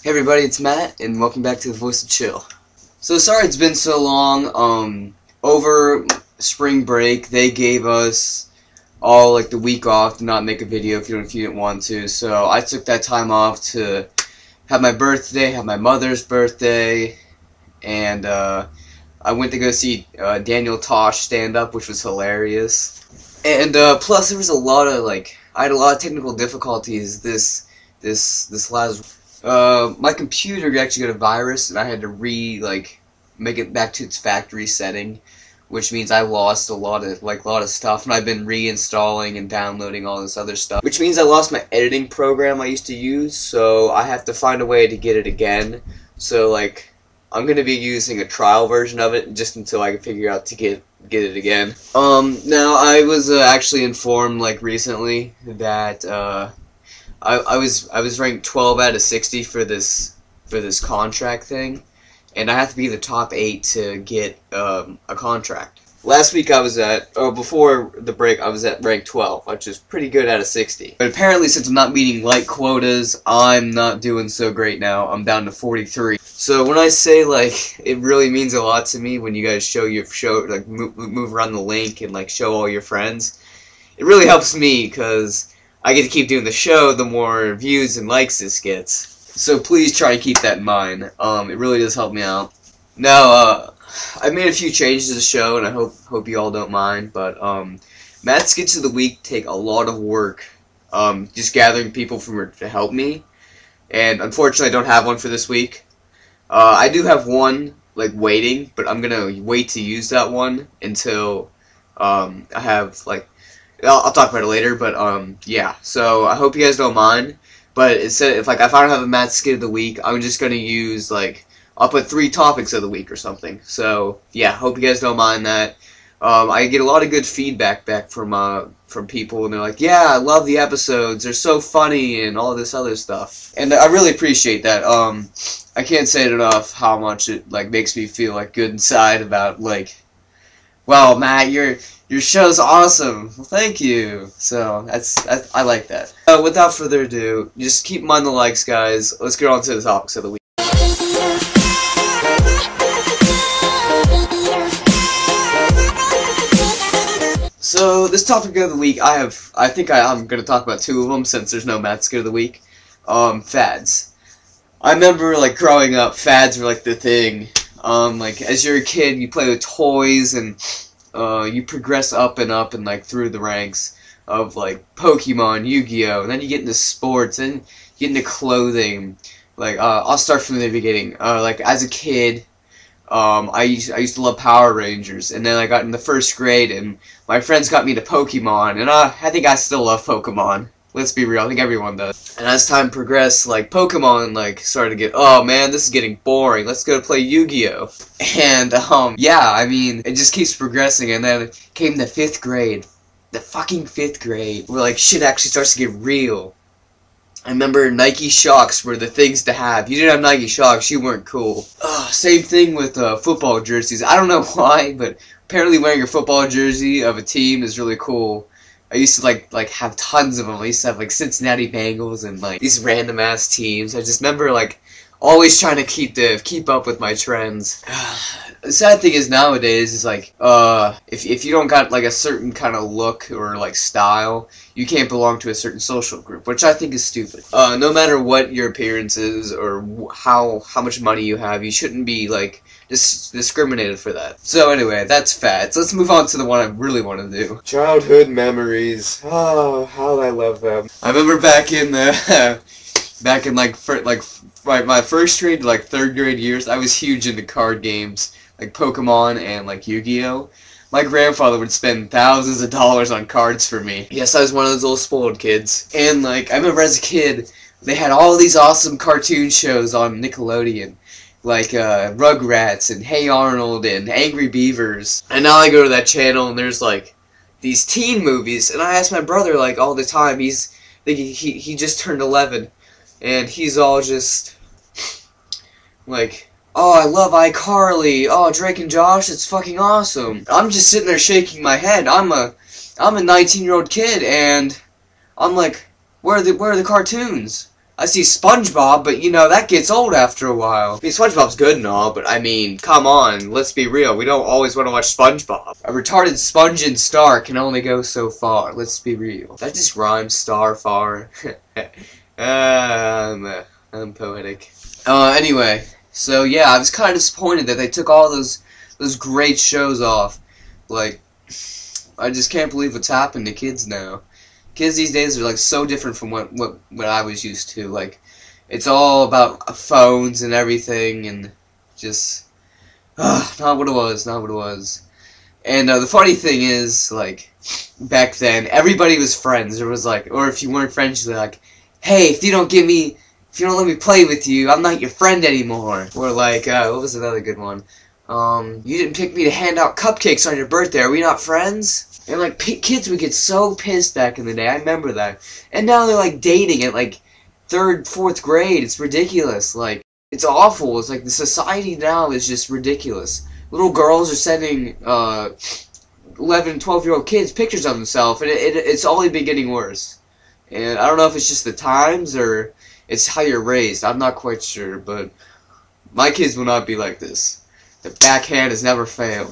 Hey everybody, it's Matt, and welcome back to the Voice of Chill. So sorry it's been so long. Over spring break, they gave us all like the week off to not make a video if you didn't want to. So I took that time off to have my birthday, have my mother's birthday, and I went to go see Daniel Tosh stand up, which was hilarious. And plus there was a lot of I had a lot of technical difficulties this last. My computer actually got a virus, and I had to make it back to its factory setting, which means I lost a lot of stuff, and I've been reinstalling and downloading all this other stuff, which means I lost my editing program I used to use, so I have to find a way to get it again. So I'm gonna be using a trial version of it just until I can figure out to get it again. Now I was actually informed recently that I was ranked 12 out of 60 for this contract thing, and I have to be the top 8 to get a contract. Last week before the break, I was at rank 12, which is pretty good out of 60. But apparently, since I'm not meeting light quotas, I'm not doing so great now. I'm down to 43. So when I say it really means a lot to me when you guys move around the link and show all your friends, it really helps me because I get to keep doing the show the more views and likes this gets. So please try to keep that in mind. It really does help me out. Now, I made a few changes to the show, and I hope you all don't mind, but Matt's Skits of the Week take a lot of work, just gathering people to help me, and unfortunately I don't have one for this week. I do have one, waiting, but I'm gonna wait to use that one until I have, I'll talk about it later, but yeah. So I hope you guys don't mind. But instead, if I don't have a Matt Skit of the Week, I'm just gonna use I'll put 3 topics of the week or something. So yeah, hope you guys don't mind that. I get a lot of good feedback back from people, and they're like, "Yeah, I love the episodes. They're so funny," and all this other stuff. And I really appreciate that. I can't say it enough how much it makes me feel good inside about wow, Matt, your show's awesome. Well, thank you. So I like that. Without further ado, just keep in mind the likes, guys. Let's get on to the topics of the week. So this topic of the week, I think I'm gonna talk about 2 of them since there's no Matt Skit of the Week. Fads. I remember growing up, fads were the thing. As you're a kid, you play with toys, and you progress up and through the ranks of Pokemon, Yu-Gi-Oh, and then you get into sports, and you get into clothing. I'll start from the beginning. As a kid, I used to love Power Rangers, and then I got in the 1st grade, and my friends got me to Pokemon, and I think I still love Pokemon. Let's be real, I think everyone does. And as time progressed, Pokemon, started to get, oh man, this is getting boring, let's go play Yu-Gi-Oh! And, yeah, I mean, it just keeps progressing, and then it came the 5th grade. The fucking 5th grade, where, shit actually starts to get real. I remember Nike Shox were the things to have. You didn't have Nike Shox, you weren't cool. Same thing with, football jerseys. I don't know why, but apparently wearing a football jersey of a team is really cool. I used to have tons of them. I used to have Cincinnati Bengals and these random ass teams. I just remember always trying to keep up with my trends. The sad thing is nowadays is if you don't got a certain kind of look or style, you can't belong to a certain social group, which I think is stupid. No matter what your appearance is or how much money you have, you shouldn't be discriminated for that. So anyway, that's fads. Let's move on to the one I really want to do. Childhood memories. Oh, how I love them. I remember back in the my 1st grade to 3rd grade years, I was huge into card games Pokemon and Yu-Gi-Oh. My grandfather would spend thousands of dollars on cards for me. Yes, I was one of those little spoiled kids. And I remember as a kid, they had all these awesome cartoon shows on Nickelodeon. Rugrats and Hey Arnold and Angry Beavers. And now I go to that channel and there's these teen movies, and I ask my brother all the time. He just turned 11, and he's all just oh, I love iCarly. Oh, Drake and Josh, it's fucking awesome. I'm just sitting there shaking my head. I'm a 19-year-old kid, and I'm where are the cartoons? I see SpongeBob, but you know, that gets old after a while. I mean, SpongeBob's good and all, but I mean, come on, let's be real. We don't always want to watch SpongeBob. A retarded sponge and star can only go so far. Let's be real. That just rhymes, star, far. I'm poetic. Anyway, so yeah, I was kind of disappointed that they took all those great shows off. Like, I just can't believe what's happened to kids now. Kids these days are like so different from what I was used to. Like, it's all about phones and everything, and just not what it was, not what it was. And the funny thing is, like, back then everybody was friends. There was like, or if you weren't friends, you're like, hey, if you don't let me play with you, I'm not your friend anymore. Or like, what was another good one? You didn't pick me to hand out cupcakes on your birthday. Are we not friends? And like, kids would get so pissed back in the day. I remember that. And now they're like dating at like 3rd, 4th grade. It's ridiculous. Like, it's awful. It's like the society now is just ridiculous. Little girls are sending 11, 12-year-old kids pictures of themselves, and it's only been getting worse. And I don't know if it's just the times or it's how you're raised. I'm not quite sure, but my kids will not be like this. The backhand has never failed.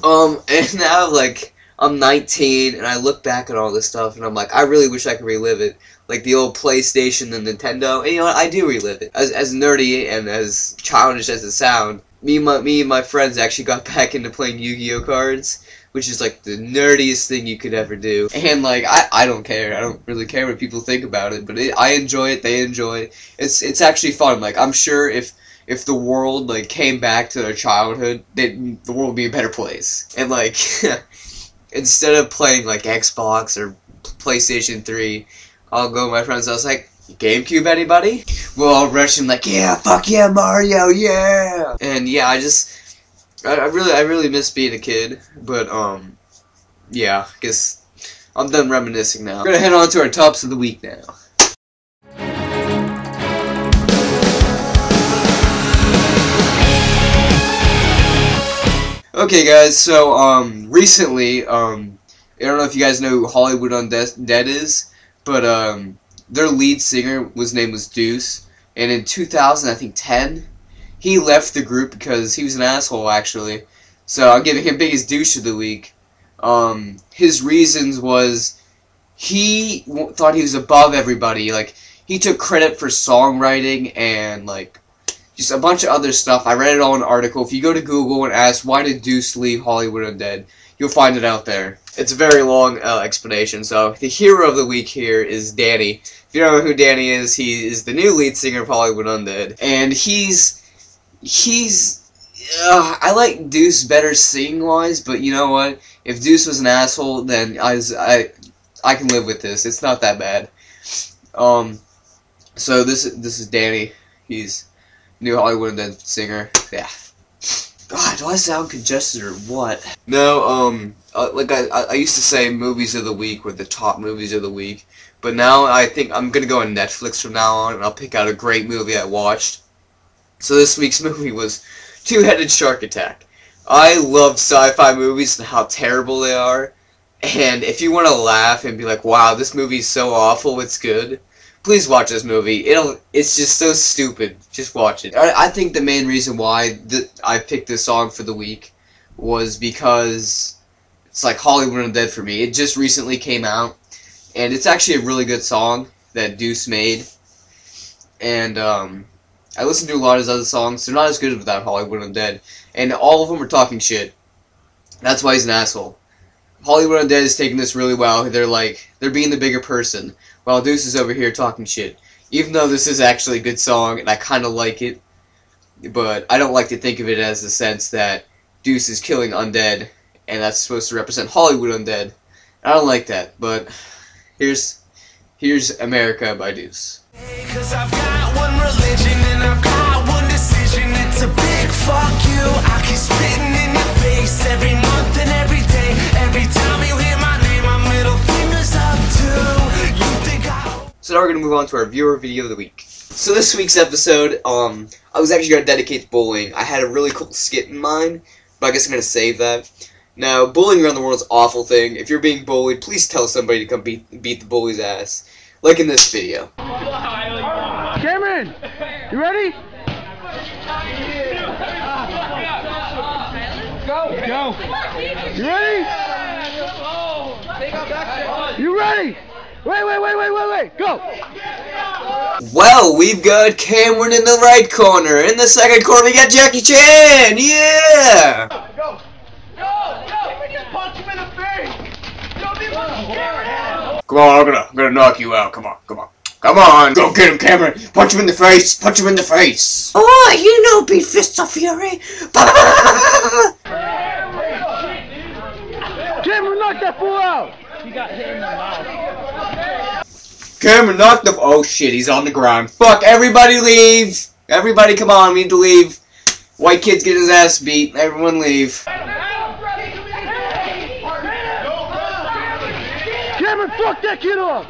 And now, like, I'm 19, and I look back at all this stuff, and I'm like, I really wish I could relive it. Like the old PlayStation and Nintendo, and you know what, I do relive it. As nerdy and as childish as it sounds, me and my friends actually got back into playing Yu-Gi-Oh cards, which is like the nerdiest thing you could ever do. And like, I don't care. I don't really care what people think about it, but I enjoy it, they enjoy it. It's actually fun. Like, I'm sure if the world like came back to their childhood, the world would be a better place. And like, instead of playing like Xbox or PlayStation 3, I'll go to my friend's house like, GameCube anybody? We'll all rush in like, yeah, fuck yeah, Mario, yeah! And yeah, I really miss being a kid, but yeah, I guess I'm done reminiscing now. We're gonna head on to our tops of the week now. Okay guys, so recently, I don't know if you guys know who Hollywood Undead is, but their lead singer, his name was Deuce, and in 2010, he left the group because he was an asshole, actually. So I'm giving him biggest douche of the week. His reasons was he thought he was above everybody. Like, he took credit for songwriting and like just a bunch of other stuff. I read it all in an article. If you go to Google and ask why did Deuce leave Hollywood Undead, you'll find it out there. It's a very long explanation. So the hero of the week here is Danny. If you don't know who Danny is, he is the new lead singer of Hollywood Undead, and I like Deuce better singing-wise, but you know what? If Deuce was an asshole, then I can live with this. It's not that bad. So this is Danny. He's new Hollywood Undead singer. Yeah. God, do I sound congested or what? No, like I used to say movies of the week were the top movies of the week, but now I think I'm gonna go on Netflix from now on, and I'll pick out a great movie I watched. So this week's movie was Two-Headed Shark Attack. I love sci-fi movies and how terrible they are, and if you want to laugh and be like, wow, this movie's so awful, it's good, please watch this movie. It's just so stupid. Just watch it. I think the main reason why I picked this song for the week was because it's like Hollywood Undead for me. It just recently came out, and it's actually a really good song that Deuce made. And I listened to a lot of his other songs. They're not as good without Hollywood Undead, and all of them are talking shit. That's why he's an asshole. Hollywood Undead is taking this really well. They're being the bigger person, while Deuce is over here talking shit. Even though this is actually a good song, and I kind of like it, but I don't like to think of it as the sense that Deuce is killing undead, and that's supposed to represent Hollywood Undead. I don't like that, but here's America by Deuce. 'Cause I've got one religion and I've got one decision. It's a big fuck you. I keep spitting in your face every month and every day. Every time you hear my name, my middle finger's up too. You think So now we're gonna move on to our viewer video of the week. So this week's episode, I was actually gonna dedicate to bullying. I had a really cool skit in mind, but I guess I'm gonna save that. Now, bullying around the world is an awful thing. If you're being bullied, please tell somebody to come beat the bully's ass. Like in this video. Cameron! in. You ready? Go. You ready? You ready? Wait. Go. Well, we've got Cameron in the right corner. In the second corner, we got Jackie Chan. Yeah. Go. Punch him in the face. Don't be scared. Come on, I'm gonna knock you out. Come on. Come on, go get him, Cameron. Punch him in the face. Oh, you know, beat Fists of Fury. Cameron, knock that fool out. He got hit in the mouth. Cameron knocked the. Oh shit, he's on the ground. Fuck, everybody leave. Everybody, come on, we need to leave. White kid's getting his ass beat. Everyone leave. Cameron, fuck that kid up.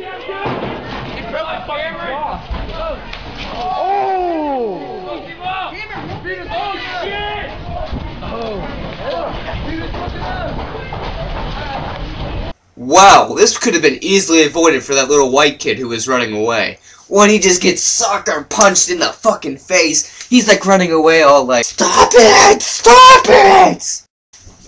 Wow, this could have been easily avoided for that little white kid who was running away. When he just gets sucker punched in the fucking face, he's like running away all like, Stop it!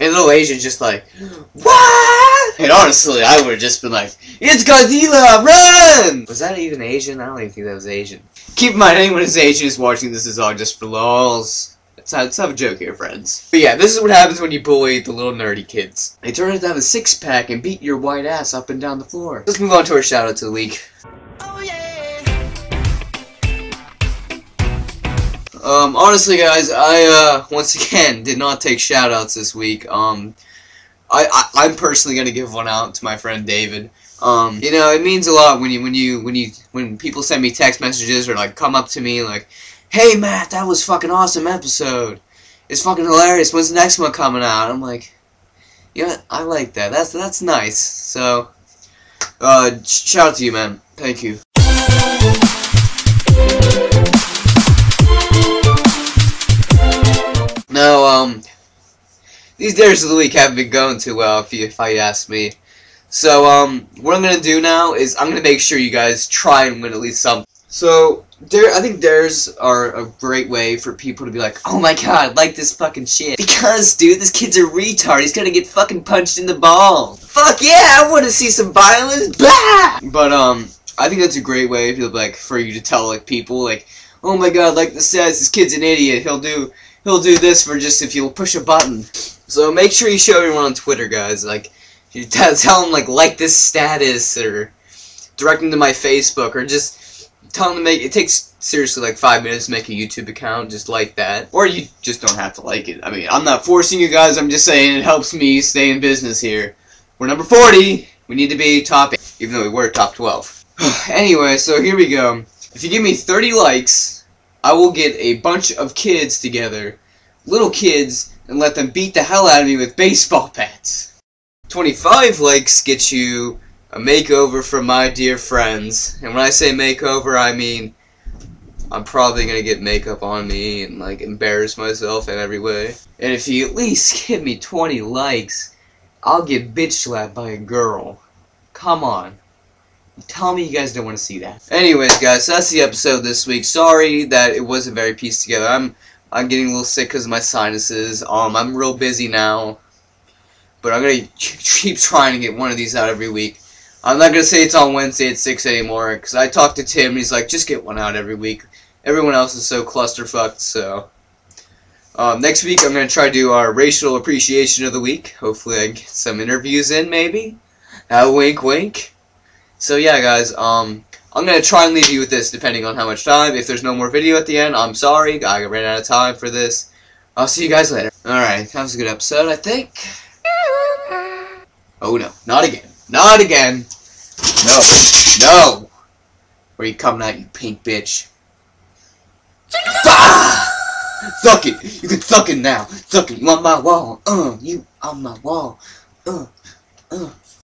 And little Asian's just like, what? And honestly, I would have just been like, it's Godzilla, run! Was that even Asian? I don't even think that was Asian. Keep in mind, anyone who's Asian is watching this is all just for lols. Let's have a joke here, friends. But yeah, this is what happens when you bully the little nerdy kids. They turn out to have a six-pack and beat your white ass up and down the floor. Let's move on to our shout-outs of the week. Oh yeah. Honestly, guys, I, once again, did not take shout-outs this week. I'm personally gonna give one out to my friend David. You know, it means a lot when people send me text messages or, like, come up to me, like, hey, Matt, that was fucking awesome episode. It's fucking hilarious. When's the next one coming out? I'm like, yeah, I like that. That's nice. So, shout out to you, man. Thank you. Now, these days of the week haven't been going too well, if I ask me. So, what I'm gonna do now is I'm gonna make sure you guys try and win at least something. So, I think dares are a great way for people to be like, oh my god, like this fucking shit. Because, dude, this kid's a retard. He's gonna get fucking punched in the balls. Fuck yeah, I want to see some violence. Blah! But, I think that's a great way for you to tell, like, people, like, oh my god, like this says, this kid's an idiot. He'll do this for just if you'll push a button. So make sure you show everyone on Twitter, guys. Like, you tell them, like this status, or direct them to my Facebook, or just tell them to it takes seriously like 5 minutes to make a YouTube account, just like that. Or you just don't have to like it. I mean, I'm not forcing you guys, I'm just saying it helps me stay in business here. We're number 40, we need to be top 8, even though we were top 12. Anyway, so here we go. If you give me 30 likes, I will get a bunch of kids together, little kids, and let them beat the hell out of me with baseball bats. 25 likes get you a makeover from my dear friends. And when I say makeover, I mean I'm probably gonna get makeup on me and like embarrass myself in every way. And if you at least give me 20 likes, I'll get bitch slapped by a girl. Come on. Tell me you guys don't want to see that. Anyways, guys, so that's the episode this week. Sorry that it wasn't very pieced together. I'm getting a little sick because of my sinuses. I'm real busy now. But I'm gonna keep trying to get one of these out every week. I'm not gonna say it's on Wednesday at 6 anymore, because I talked to Tim and he's like, just get one out every week. Everyone else is so clusterfucked, so. Next week I'm gonna try to do our racial appreciation of the week. Hopefully I can get some interviews in, maybe. Wink wink. So yeah, guys, I'm gonna try and leave you with this depending on how much time. If there's no more video at the end, I'm sorry, I ran out of time for this. I'll see you guys later. Alright, that was a good episode, I think. Oh no, not again. Not again. No. No. Where you coming at, you pink bitch? Ah! Suck it. You can suck it now. Suck it. You on my wall. You on my wall.